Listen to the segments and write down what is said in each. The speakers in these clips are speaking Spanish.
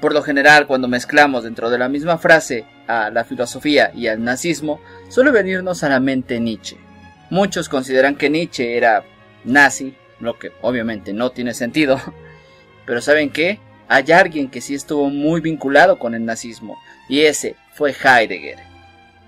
Por lo general, cuando mezclamos dentro de la misma frase a la filosofía y al nazismo, suele venirnos a la mente Nietzsche. Muchos consideran que Nietzsche era nazi, lo que obviamente no tiene sentido. Pero ¿saben qué? Hay alguien que sí estuvo muy vinculado con el nazismo, y ese fue Heidegger.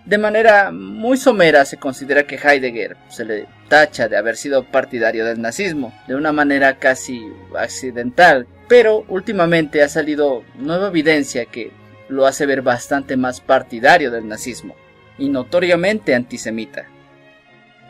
De manera muy somera se considera que Heidegger se le tacha de haber sido partidario del nazismo, de una manera casi accidental, pero últimamente ha salido nueva evidencia que lo hace ver bastante más partidario del nazismo, y notoriamente antisemita.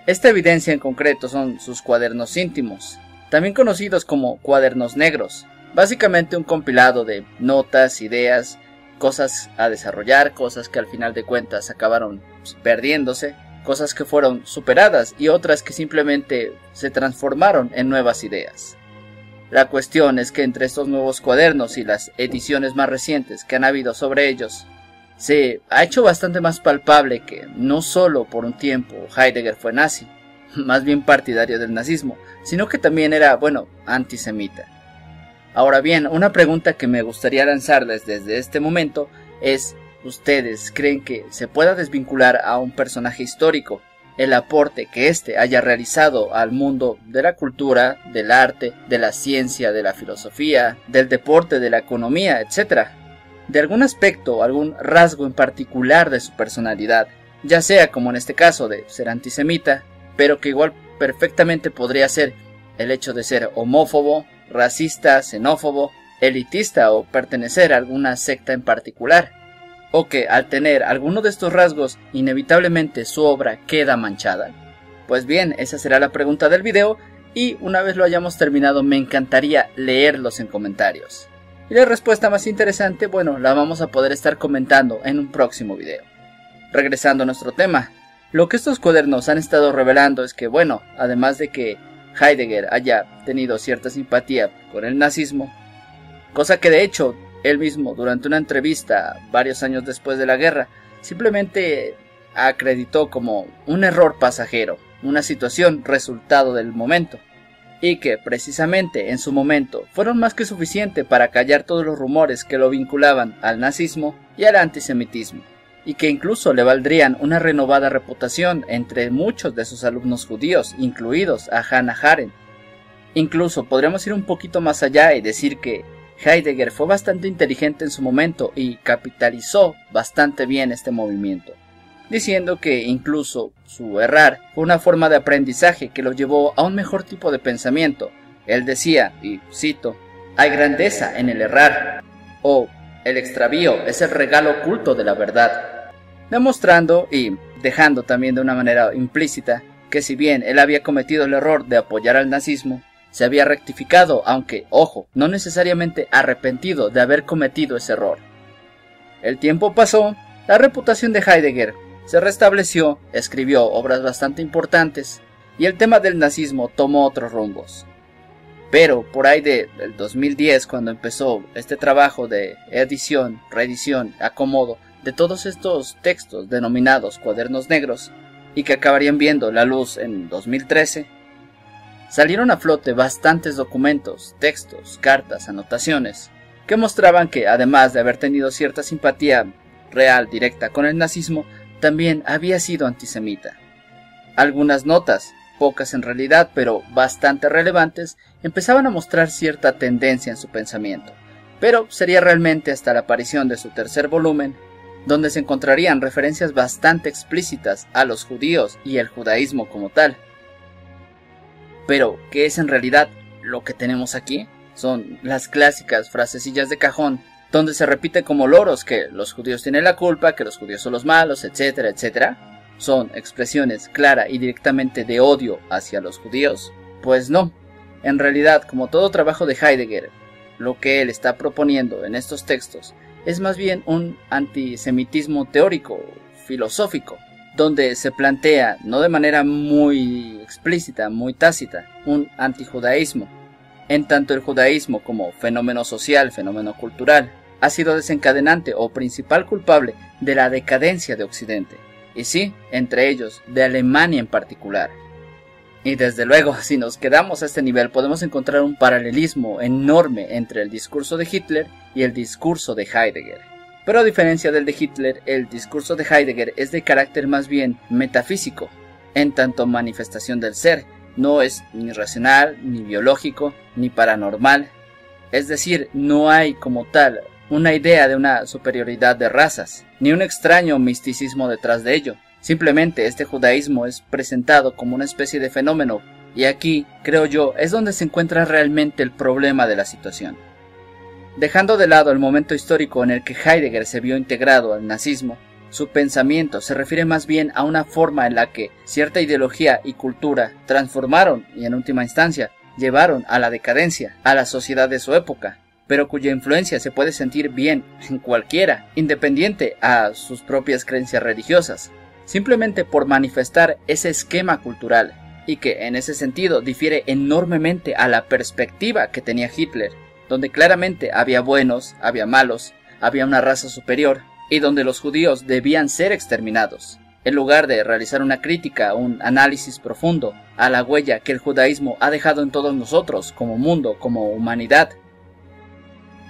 Esta evidencia en concreto son sus cuadernos íntimos, también conocidos como cuadernos negros, básicamente un compilado de notas, ideas, cosas a desarrollar, cosas que al final de cuentas acabaron perdiéndose, cosas que fueron superadas y otras que simplemente se transformaron en nuevas ideas. La cuestión es que entre estos nuevos cuadernos y las ediciones más recientes que han habido sobre ellos, se ha hecho bastante más palpable que no solo por un tiempo Heidegger fue nazi, más bien partidario del nazismo, sino que también era, antisemita. Ahora bien, una pregunta que me gustaría lanzarles desde este momento es, ¿ustedes creen que se pueda desvincular a un personaje histórico el aporte que éste haya realizado al mundo de la cultura, del arte, de la ciencia, de la filosofía, del deporte, de la economía, etc.? De algún aspecto, algún rasgo en particular de su personalidad, ya sea como en este caso de ser antisemita, pero que igual perfectamente podría ser el hecho de ser homófobo, racista, xenófobo, elitista o pertenecer a alguna secta en particular, o que al tener alguno de estos rasgos inevitablemente su obra queda manchada. Pues bien, esa será la pregunta del video y una vez lo hayamos terminado me encantaría leerlos en comentarios. Y la respuesta más interesante, la vamos a poder estar comentando en un próximo video. Regresando a nuestro tema, lo que estos cuadernos han estado revelando es que además de que Heidegger haya tenido cierta simpatía con el nazismo, cosa que de hecho él mismo durante una entrevista varios años después de la guerra simplemente acreditó como un error pasajero, una situación resultado del momento, y que precisamente en su momento fueron más que suficiente para callar todos los rumores que lo vinculaban al nazismo y al antisemitismo, y que incluso le valdrían una renovada reputación entre muchos de sus alumnos judíos, incluidos a Hannah Arendt. Incluso podríamos ir un poquito más allá y decir que Heidegger fue bastante inteligente en su momento y capitalizó bastante bien este movimiento, diciendo que incluso su errar fue una forma de aprendizaje que lo llevó a un mejor tipo de pensamiento. Él decía, y cito, «Hay grandeza en el errar», o «El extravío es el regalo oculto de la verdad», demostrando y dejando también de una manera implícita que si bien él había cometido el error de apoyar al nazismo, se había rectificado, aunque, ojo, no necesariamente arrepentido de haber cometido ese error. El tiempo pasó, la reputación de Heidegger se restableció, escribió obras bastante importantes, y el tema del nazismo tomó otros rumbos. Pero por ahí del 2010, cuando empezó este trabajo de edición, reedición, acomodo de todos estos textos denominados cuadernos negros, y que acabarían viendo la luz en 2013, salieron a flote bastantes documentos, textos, cartas, anotaciones, que mostraban que además de haber tenido cierta simpatía real directa con el nazismo, también había sido antisemita. Algunas notas, pocas en realidad, pero bastante relevantes, empezaban a mostrar cierta tendencia en su pensamiento, pero sería realmente hasta la aparición de su tercer volumen, donde se encontrarían referencias bastante explícitas a los judíos y el judaísmo como tal. Pero, ¿qué es en realidad lo que tenemos aquí? Son las clásicas frasecillas de cajón, donde se repite como loros que los judíos tienen la culpa, que los judíos son los malos, etcétera, etcétera. ¿Son expresiones clara y directamente de odio hacia los judíos? Pues no. En realidad, como todo trabajo de Heidegger, lo que él está proponiendo en estos textos es más bien un antisemitismo teórico, filosófico, donde se plantea, no de manera muy explícita, muy tácita, un antijudaísmo, en tanto el judaísmo como fenómeno social, fenómeno cultural, ha sido desencadenante o principal culpable de la decadencia de Occidente, y sí, entre ellos, de Alemania en particular. Y desde luego, si nos quedamos a este nivel, podemos encontrar un paralelismo enorme entre el discurso de Hitler y el discurso de Heidegger. Pero a diferencia del de Hitler, el discurso de Heidegger es de carácter más bien metafísico, en tanto manifestación del ser, no es ni racional, ni biológico, ni paranormal. Es decir, no hay como tal una idea de una superioridad de razas, ni un extraño misticismo detrás de ello. Simplemente este judaísmo es presentado como una especie de fenómeno, y aquí, creo yo, es donde se encuentra realmente el problema de la situación. Dejando de lado el momento histórico en el que Heidegger se vio integrado al nazismo, su pensamiento se refiere más bien a una forma en la que cierta ideología y cultura transformaron y en última instancia llevaron a la decadencia a la sociedad de su época, pero cuya influencia se puede sentir bien en cualquiera, independiente a sus propias creencias religiosas, simplemente por manifestar ese esquema cultural, y que en ese sentido difiere enormemente a la perspectiva que tenía Hitler, donde claramente había buenos, había malos, había una raza superior, y donde los judíos debían ser exterminados, en lugar de realizar una crítica, un análisis profundo a la huella que el judaísmo ha dejado en todos nosotros como mundo, como humanidad.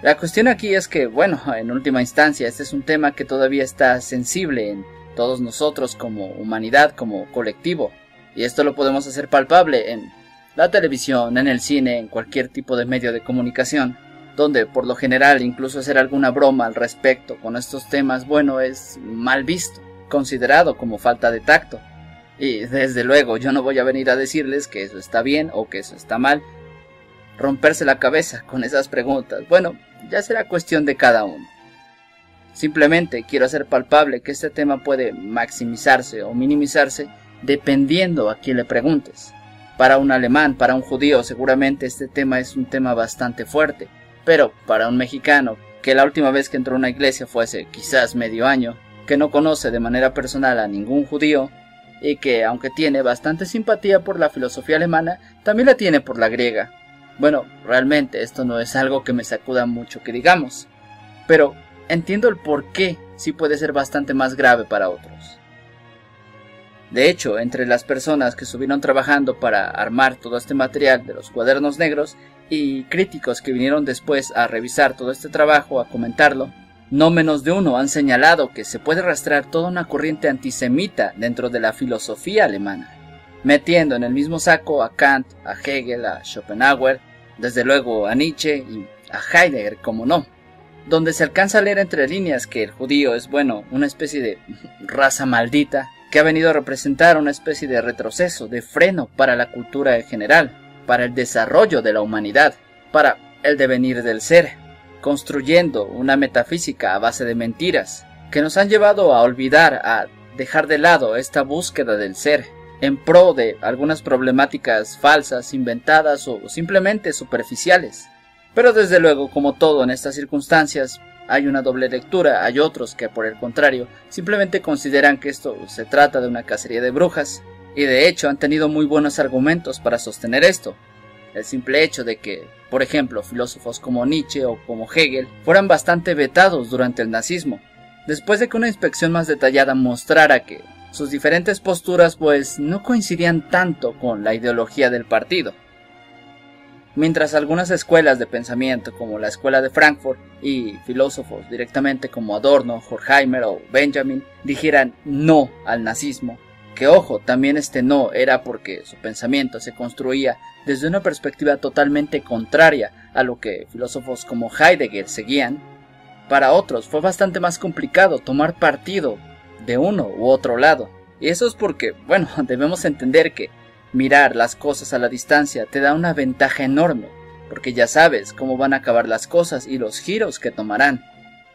La cuestión aquí es que, bueno, en última instancia, este es un tema que todavía está sensible en todos nosotros como humanidad, como colectivo, y esto lo podemos hacer palpable en la televisión, en el cine, en cualquier tipo de medio de comunicación, donde por lo general incluso hacer alguna broma al respecto con estos temas, bueno, es mal visto, considerado como falta de tacto. Y desde luego yo no voy a venir a decirles que eso está bien o que eso está mal. Romperse la cabeza con esas preguntas, bueno, ya será cuestión de cada uno. Simplemente quiero hacer palpable que este tema puede maximizarse o minimizarse dependiendo a quién le preguntes. Para un alemán, para un judío, seguramente este tema es un tema bastante fuerte, pero para un mexicano, que la última vez que entró a una iglesia fue hace quizás medio año, que no conoce de manera personal a ningún judío, y que aunque tiene bastante simpatía por la filosofía alemana, también la tiene por la griega. Bueno, realmente esto no es algo que me sacuda mucho que digamos, pero entiendo el por qué sí puede ser bastante más grave para otros. De hecho, entre las personas que estuvieron trabajando para armar todo este material de los cuadernos negros y críticos que vinieron después a revisar todo este trabajo, a comentarlo, no menos de uno han señalado que se puede rastrear toda una corriente antisemita dentro de la filosofía alemana, metiendo en el mismo saco a Kant, a Hegel, a Schopenhauer, desde luego a Nietzsche y a Heidegger, como no, donde se alcanza a leer entre líneas que el judío es, bueno, una especie de raza maldita que ha venido a representar una especie de retroceso, de freno para la cultura en general, para el desarrollo de la humanidad, para el devenir del ser, construyendo una metafísica a base de mentiras, que nos han llevado a olvidar, a dejar de lado esta búsqueda del ser, en pro de algunas problemáticas falsas, inventadas o simplemente superficiales. Pero desde luego, como todo en estas circunstancias, hay una doble lectura, hay otros que por el contrario simplemente consideran que esto se trata de una cacería de brujas, y de hecho han tenido muy buenos argumentos para sostener esto. El simple hecho de que, por ejemplo, filósofos como Nietzsche o como Hegel fueran bastante vetados durante el nazismo, después de que una inspección más detallada mostrara que sus diferentes posturas pues no coincidían tanto con la ideología del partido. Mientras algunas escuelas de pensamiento como la escuela de Frankfurt y filósofos directamente como Adorno, Horkheimer o Benjamin dijeran no al nazismo, que ojo, también este no era porque su pensamiento se construía desde una perspectiva totalmente contraria a lo que filósofos como Heidegger seguían, para otros fue bastante más complicado tomar partido de uno u otro lado. Y eso es porque, bueno, debemos entender que mirar las cosas a la distancia te da una ventaja enorme, porque ya sabes cómo van a acabar las cosas y los giros que tomarán.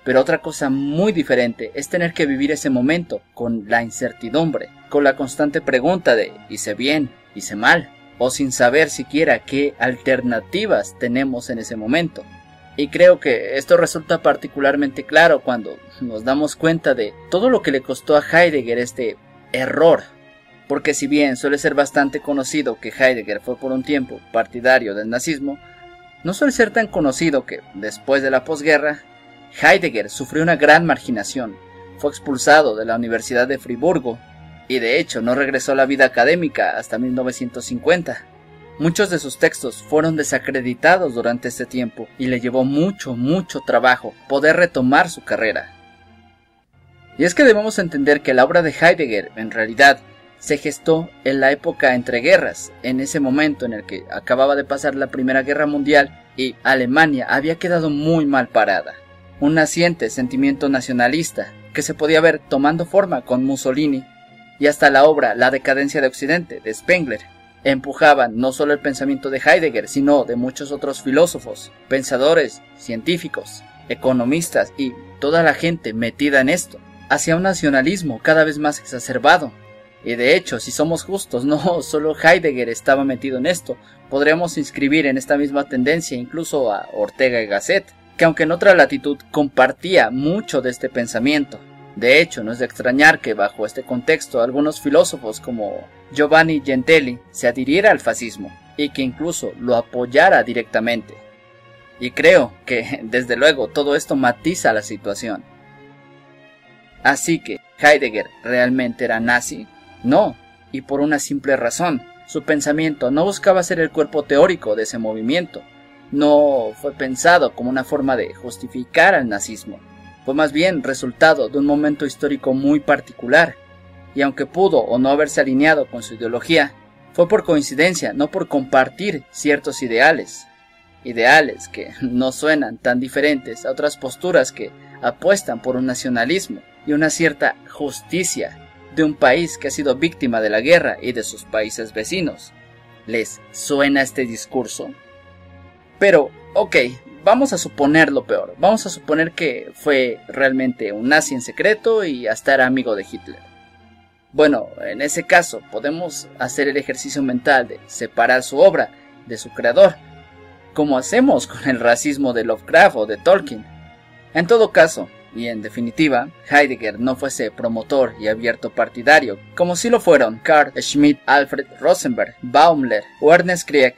Pero otra cosa muy diferente es tener que vivir ese momento con la incertidumbre, con la constante pregunta de ¿hice bien? ¿Hice mal? O sin saber siquiera qué alternativas tenemos en ese momento. Y creo que esto resulta particularmente claro cuando nos damos cuenta de todo lo que le costó a Heidegger este error. Porque si bien suele ser bastante conocido que Heidegger fue por un tiempo partidario del nazismo, no suele ser tan conocido que, después de la posguerra, Heidegger sufrió una gran marginación, fue expulsado de la Universidad de Friburgo, y de hecho no regresó a la vida académica hasta 1950. Muchos de sus textos fueron desacreditados durante este tiempo y le llevó mucho trabajo poder retomar su carrera. Y es que debemos entender que la obra de Heidegger en realidad se gestó en la época entre guerras, en ese momento en el que acababa de pasar la Primera Guerra Mundial y Alemania había quedado muy mal parada. Un naciente sentimiento nacionalista que se podía ver tomando forma con Mussolini, y hasta la obra La decadencia de Occidente de Spengler empujaban no solo el pensamiento de Heidegger, sino de muchos otros filósofos, pensadores, científicos, economistas y toda la gente metida en esto, hacia un nacionalismo cada vez más exacerbado. Y de hecho, si somos justos, no solo Heidegger estaba metido en esto, podríamos inscribir en esta misma tendencia incluso a Ortega y Gasset, que aunque en otra latitud compartía mucho de este pensamiento. De hecho, no es de extrañar que bajo este contexto algunos filósofos como Giovanni Gentili se adhiriera al fascismo y que incluso lo apoyara directamente. Y creo que, desde luego, todo esto matiza la situación. Así que, ¿Heidegger realmente era nazi? No, y por una simple razón. Su pensamiento no buscaba ser el cuerpo teórico de ese movimiento. No fue pensado como una forma de justificar al nazismo. Fue más bien resultado de un momento histórico muy particular, y aunque pudo o no haberse alineado con su ideología, fue por coincidencia, no por compartir ciertos ideales. Ideales que no suenan tan diferentes a otras posturas que apuestan por un nacionalismo y una cierta justicia de un país que ha sido víctima de la guerra y de sus países vecinos. ¿Les suena este discurso? Pero, ok, vamos a suponer lo peor. Vamos a suponer que fue realmente un nazi en secreto y hasta era amigo de Hitler. Bueno, en ese caso podemos hacer el ejercicio mental de separar su obra de su creador, como hacemos con el racismo de Lovecraft o de Tolkien. En todo caso, y en definitiva, Heidegger no fuese promotor y abierto partidario, como sí lo fueron Carl Schmitt, Alfred Rosenberg, Baumler o Ernest Krieg.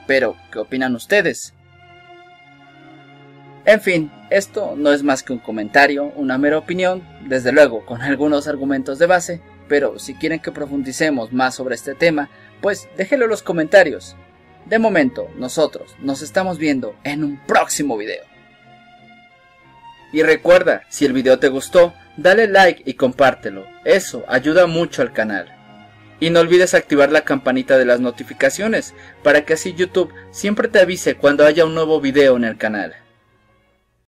Pero, ¿qué opinan ustedes? En fin, esto no es más que un comentario, una mera opinión, desde luego con algunos argumentos de base, pero si quieren que profundicemos más sobre este tema, pues déjenlo en los comentarios. De momento, nosotros nos estamos viendo en un próximo video. Y recuerda, si el video te gustó, dale like y compártelo, eso ayuda mucho al canal. Y no olvides activar la campanita de las notificaciones, para que así YouTube siempre te avise cuando haya un nuevo video en el canal.